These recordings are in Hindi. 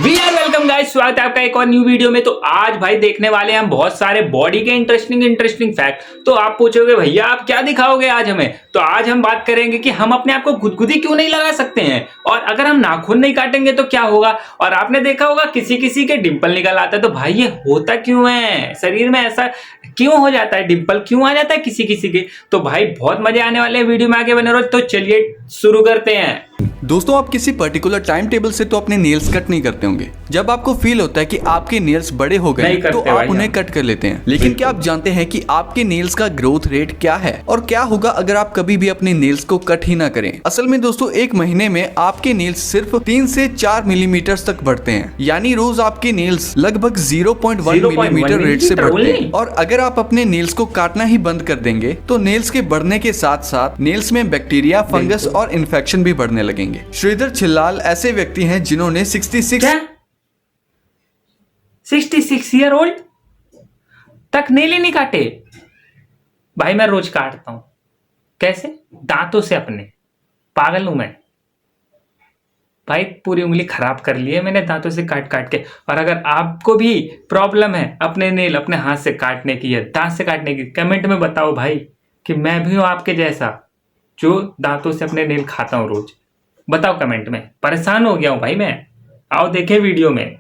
वी आर वेलकम गाइस, स्वागत है आपका एक और न्यू वीडियो में। तो आज भाई देखने वाले हैं हम बहुत सारे बॉडी के इंटरेस्टिंग फैक्ट। तो आप पूछोगे भैया आप क्या दिखाओगे आज हमें, तो आज हम बात करेंगे कि हम अपने आप को गुदगुदी क्यों नहीं लगा सकते हैं, और अगर हम नाखून नहीं काटेंगे तो क्या होगा। और आपने देखा होगा किसी किसी के डिंपल निकल आता है, तो भाई ये होता क्यों है, शरीर में ऐसा क्यों हो जाता है, डिंपल क्यों आ जाता है किसी किसी के। तो भाई बहुत मजे आने वाले हैं, वीडियो में आगे बने रहो। तो चलिए शुरू करते हैं। दोस्तों, आप किसी पर्टिकुलर टाइम टेबल से तो अपने नेल्स कट नहीं करते होंगे। जब आपको फील होता है कि आपके नेल्स बड़े हो गए तो आप उन्हें कट कर लेते हैं। लेकिन क्या आप जानते हैं कि आपके नेल्स का ग्रोथ रेट क्या है और क्या होगा अगर आप कभी भी अपने नेल्स को कट ही ना करें। असल में दोस्तों, एक महीने में आपके नेल्स सिर्फ 3 से 4 मिलीमीटर तक बढ़ते हैं, यानी रोज आपके नेल्स लगभग 0.1 मिलीमीटर रेट से बढ़ते हैं। और अगर आप अपने नेल्स को काटना ही बंद कर देंगे तो नेल्स के बढ़ने के साथ साथ नेल्स में बैक्टीरिया, फंगस और इन्फेक्शन भी बढ़ने लगेंगे। श्रीधर छिल्लाल ऐसे व्यक्ति हैं जिन्होंने 66 ईयर ओल्ड तक नेल ही नहीं काटे। भाई मैं रोज काटता हूं। कैसे? दांतों से अपने। पागल हूं मैं भाई, पूरी उंगली खराब कर ली है मैंने दांतों से काट काट के। और अगर आपको भी प्रॉब्लम है अपने नेल अपने हाथ से काटने की या दांत से काटने की, कमेंट में बताओ भाई कि मैं भी हूं आपके जैसा जो दांतों से अपने नेल खाता हूं रोज। बताओ कमेंट में। परेशान हो गया हूं भाई मैं। आओ देखें वीडियो में।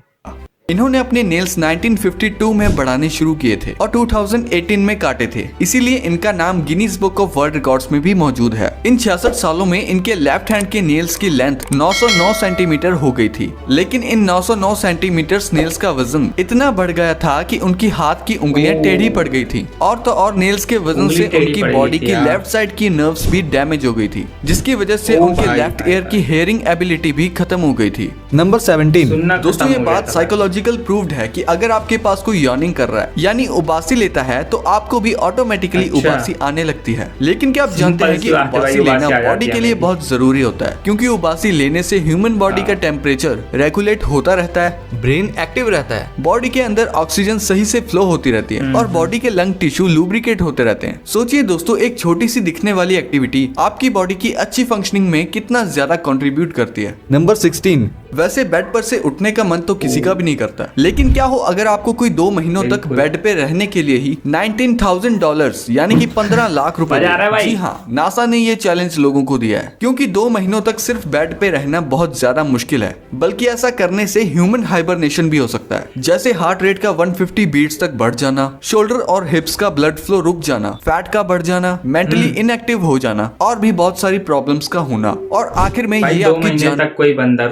इन्होंने अपने नेल्स 1952 में बढ़ाने शुरू किए थे और 2018 में काटे थे, इसीलिए इनका नाम Guinness book of world records में भी मौजूद है। इन 66 सालों में इनके लेफ्ट हैंड के नेल्स की लेंथ 909 सेंटीमीटर हो गई थी। लेकिन इन 909 सेंटीमीटर नेल्स का वजन इतना बढ़ गया था कि उनकी हाथ की उंगलियां टेढ़ी पड़ गई थी। और तो और नेल्स के वजन से उनकी बॉडी की लेफ्ट साइड की नर्व्स भी डैमेज हो गई थी, जिसकी वजह से उनके लेफ्ट ईयर की हेयरिंग एबिलिटी भी खत्म हो गई थी। नंबर 17। दोस्तों, ये बात साइकोलॉजिकल प्रूव्ड है कि अगर आपके पास कोई यॉर्निंग कर रहा है यानी उबासी लेता है तो आपको भी ऑटोमेटिकली उबासी आने लगती है। लेकिन क्या आप जानते हैं कि उबासी लेना बॉडी के लिए बहुत जरूरी होता है, क्योंकि उबासी लेने से ह्यूमन बॉडी का टेम्परेचर रेगुलेट होता रहता है, ब्रेन एक्टिव रहता है, बॉडी के अंदर ऑक्सीजन सही से फ्लो होती रहती है और बॉडी के लंग टिश्यू लुब्रिकेट होते रहते हैं। सोचिए दोस्तों, एक छोटी सी दिखने वाली एक्टिविटी आपकी बॉडी की अच्छी फंक्शनिंग में कितना ज्यादा कंट्रीब्यूट करती है। नंबर 16। वैसे बेड पर से उठने का मन तो किसी का भी नहीं करता, लेकिन क्या हो अगर आपको कोई 2 महीनों तक बेड पे रहने के लिए ही $19,000 यानी कि 15 लाख रुपए। जी हाँ, नासा ने ये चैलेंज लोगों को दिया है, क्योंकि 2 महीनों तक सिर्फ बेड पे रहना बहुत ज्यादा मुश्किल है। बल्कि ऐसा करने से ह्यूमन हाइबरनेशन भी हो सकता है, जैसे हार्ट रेट का 150 बीट्स तक बढ़ जाना, शोल्डर और हिप्स का ब्लड फ्लो रुक जाना, फैट का बढ़ जाना, मेंटली इनएक्टिव हो जाना और भी बहुत सारी प्रॉब्लम्स का होना। और आखिर में ये आपकी जान तक कोई बंदा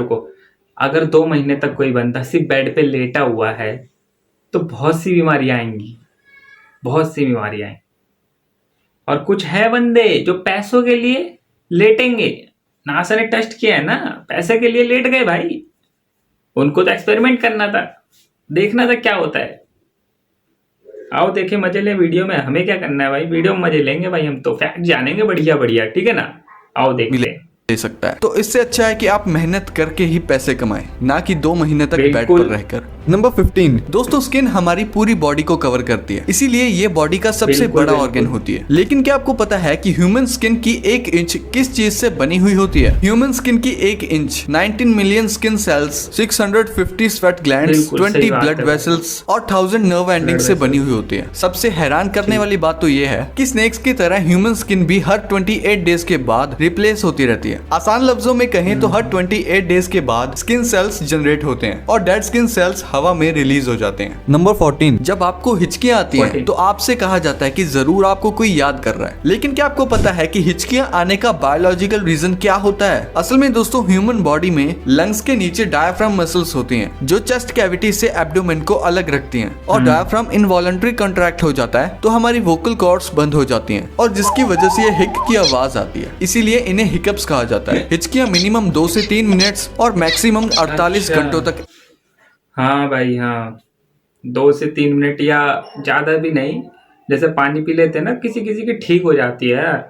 अगर 2 महीने तक कोई बंदा सिर्फ बेड पे लेटा हुआ है तो बहुत सी बीमारियां आएंगी, बहुत सी बीमारियां आएंगी। और कुछ है बंदे जो पैसों के लिए लेटेंगे। नासा ने टेस्ट किया है ना, पैसे के लिए लेट गए भाई। उनको तो एक्सपेरिमेंट करना था, देखना था क्या होता है। आओ देखे, मजे ले वीडियो में। हमें क्या करना है भाई, वीडियो में मजे लेंगे भाई, हम तो फैक्ट जानेंगे बढ़िया बढ़िया, ठीक है ना। आओ देख ले सकता है। तो इससे अच्छा है कि आप मेहनत करके ही पैसे कमाएं, ना कि 2 महीने तक बेड पर रहकर। नंबर 15। दोस्तों, स्किन हमारी पूरी बॉडी को कवर करती है, इसीलिए ये बॉडी का सबसे बड़ा ऑर्गन होती है। लेकिन क्या आपको पता है कि ह्यूमन स्किन की 1 इंच किस चीज से बनी हुई होती है? ह्यूमन स्किन की 1 inch 19 million skin cells, 650 sweat glands, 20 blood vessels और 1000 नर्व एंडिंग से बनी हुई होती है। सबसे हैरान करने वाली बात तो ये है कि स्नेक्स की तरह ह्यूमन स्किन भी हर 28 डेज के बाद रिप्लेस होती रहती है। आसान लफ्जों में कहें तो हर 28 डेज के बाद स्किन सेल्स जनरेट होते हैं और डेड स्किन सेल्स हवा में रिलीज हो जाते हैं। नंबर 14। जब आपको हिचकियां आती हैं तो आपसे कहा जाता है कि जरूर आपको कोई याद कर रहा है। लेकिन क्या आपको पता है कि हिचकियां आने का बायोलॉजिकल रीजन क्या होता है? असल में दोस्तों, ह्यूमन बॉडी में लंग्स के नीचे डायफ्राम मसल्स होती हैं जो चेस्ट कैविटी से एब्डोमेन को अलग रखती हैं। और डायफ्राम इनवॉलंटरी कंट्रैक्ट हो जाता है तो हमारी वोकल कॉर्ड्स बंद हो जाती हैं और जिसकी वजह से ये हिक की आवाज आती है, इसीलिए इन्हें हिकअप्स कहा जाता है। हिचकियां मिनिमम 2 से 3 मिनट्स और मैक्सिमम 48 घंटों तक। हाँ भाई हाँ, 2 से 3 मिनट या ज्यादा भी नहीं। जैसे पानी पी लेते हैं ना, किसी किसी की ठीक हो जाती है यार,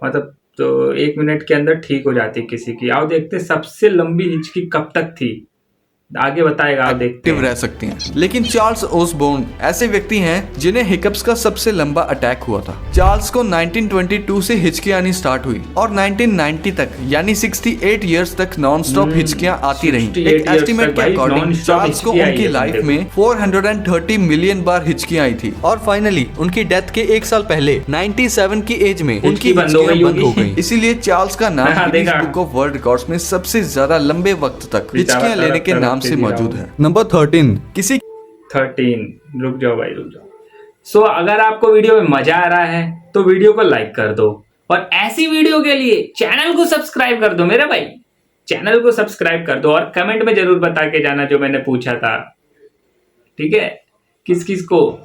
मतलब तो 1 मिनट के अंदर ठीक हो जाती है किसी की। आओ देखते सबसे लंबी हिचकी कब तक थी। आगे बताएगा, आप देखते एक्टिव हैं। रह सकती हैं। लेकिन चार्ल्स ओसबोर्न ऐसे व्यक्ति हैं जिन्हें हिकअप्स का सबसे लंबा अटैक हुआ था। चार्ल्स को 1922 से हिचकियां आनी स्टार्ट हुई और 1990 तक यानी 68 इयर्स तक नॉन स्टॉप हिचकियां आती रहीं। 68 एक years एस्टिमेट तक के भाई अकॉर्डिंग non-stop चार्ल्स को हिचकी आई उनकी है लाइफ बंदे में 430 मिलियन बार हिचकियां आई थी और फाइनली उनकी डेथ के एक साल पहले 97 की एज में उनकी बंद हो हिचकियां गई बंद हो होगी। गई। इसीलिए चार्ल्स का नाम हाँ, गिनीज देखा। बुक ऑफ वर्ल्ड रिकॉर्ड्स में सबसे ज्यादा लंबे वक्त तक हिचकियां तरफ- लेने के तरफ नाम से तेजी मौजूद रहा है। नंबर 13 किसी 13, रुक जाओ भाई, रुक जाओ। सो अगर आपको वीडियो में मजा आ रहा है तो वीडियो को लाइक कर दो और ऐसी वीडियो के लिए चैनल को सब्सक्राइब कर दो मेरे भाई, चैनल को सब्सक्राइब कर दो और कमेंट में जरूर बता के जाना जो मैंने पूछा था, ठीक है, किस किस को।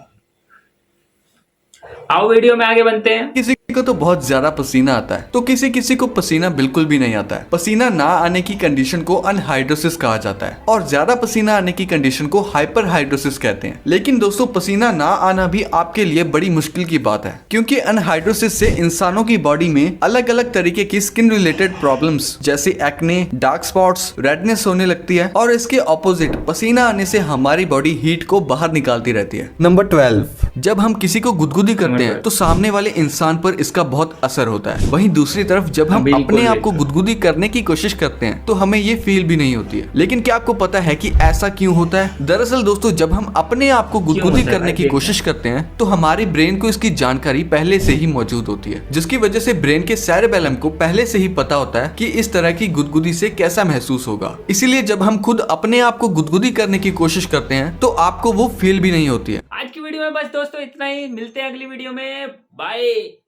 आओ वीडियो में आगे बनते हैं। किसी को तो बहुत ज्यादा पसीना आता है तो किसी किसी को पसीना बिल्कुल भी नहीं आता है। पसीना ना आने की कंडीशन को अनहाइड्रोसिस कहा जाता है और ज्यादा पसीना आने की कंडीशन को हाइपरहाइड्रोसिस कहते हैं। लेकिन दोस्तों पसीना ना आना भी आपके लिए बड़ी मुश्किल की बात है क्योंकि अनहाइड्रोसिस से इंसानों की बॉडी में अलग अलग तरीके की स्किन रिलेटेड प्रॉब्लम्स जैसे एक्ने, डार्क स्पॉट्स, रेडनेस होने लगती है और इसके ऑपोजिट पसीना आने से हमारी बॉडी हीट को बाहर निकालती रहती है। नंबर 12 जब हम किसी को गुदगुदी करते हैं तो सामने वाले इंसान पर इसका बहुत असर होता है। वहीं दूसरी तरफ जब हम बिल्कुल अपने आप को बिल्कुल। गुदगुदी करने की कोशिश करते हैं तो हमें ये फील भी नहीं होती है। लेकिन क्या आपको पता है कि ऐसा क्यों होता है? दरअसल दोस्तों जब हम अपने आप को गुदगुदी होता है करने की भाई? कोशिश करते हैं तो हमारे ब्रेन को इसकी जानकारी पहले से ही मौजूद होती है जिसकी वजह से ब्रेन के सेरेबेलम को पहले से ही पता होता है कि इस तरह की गुदगुदी से कैसा महसूस होगा। इसीलिए जब हम खुद अपने आप को गुदगुदी करने की कोशिश करते हैं तो आपको वो फील भी नहीं होती है। आज की वीडियो में बस दोस्तों इतना ही, मिलते हैं अगली वीडियो में, बाय।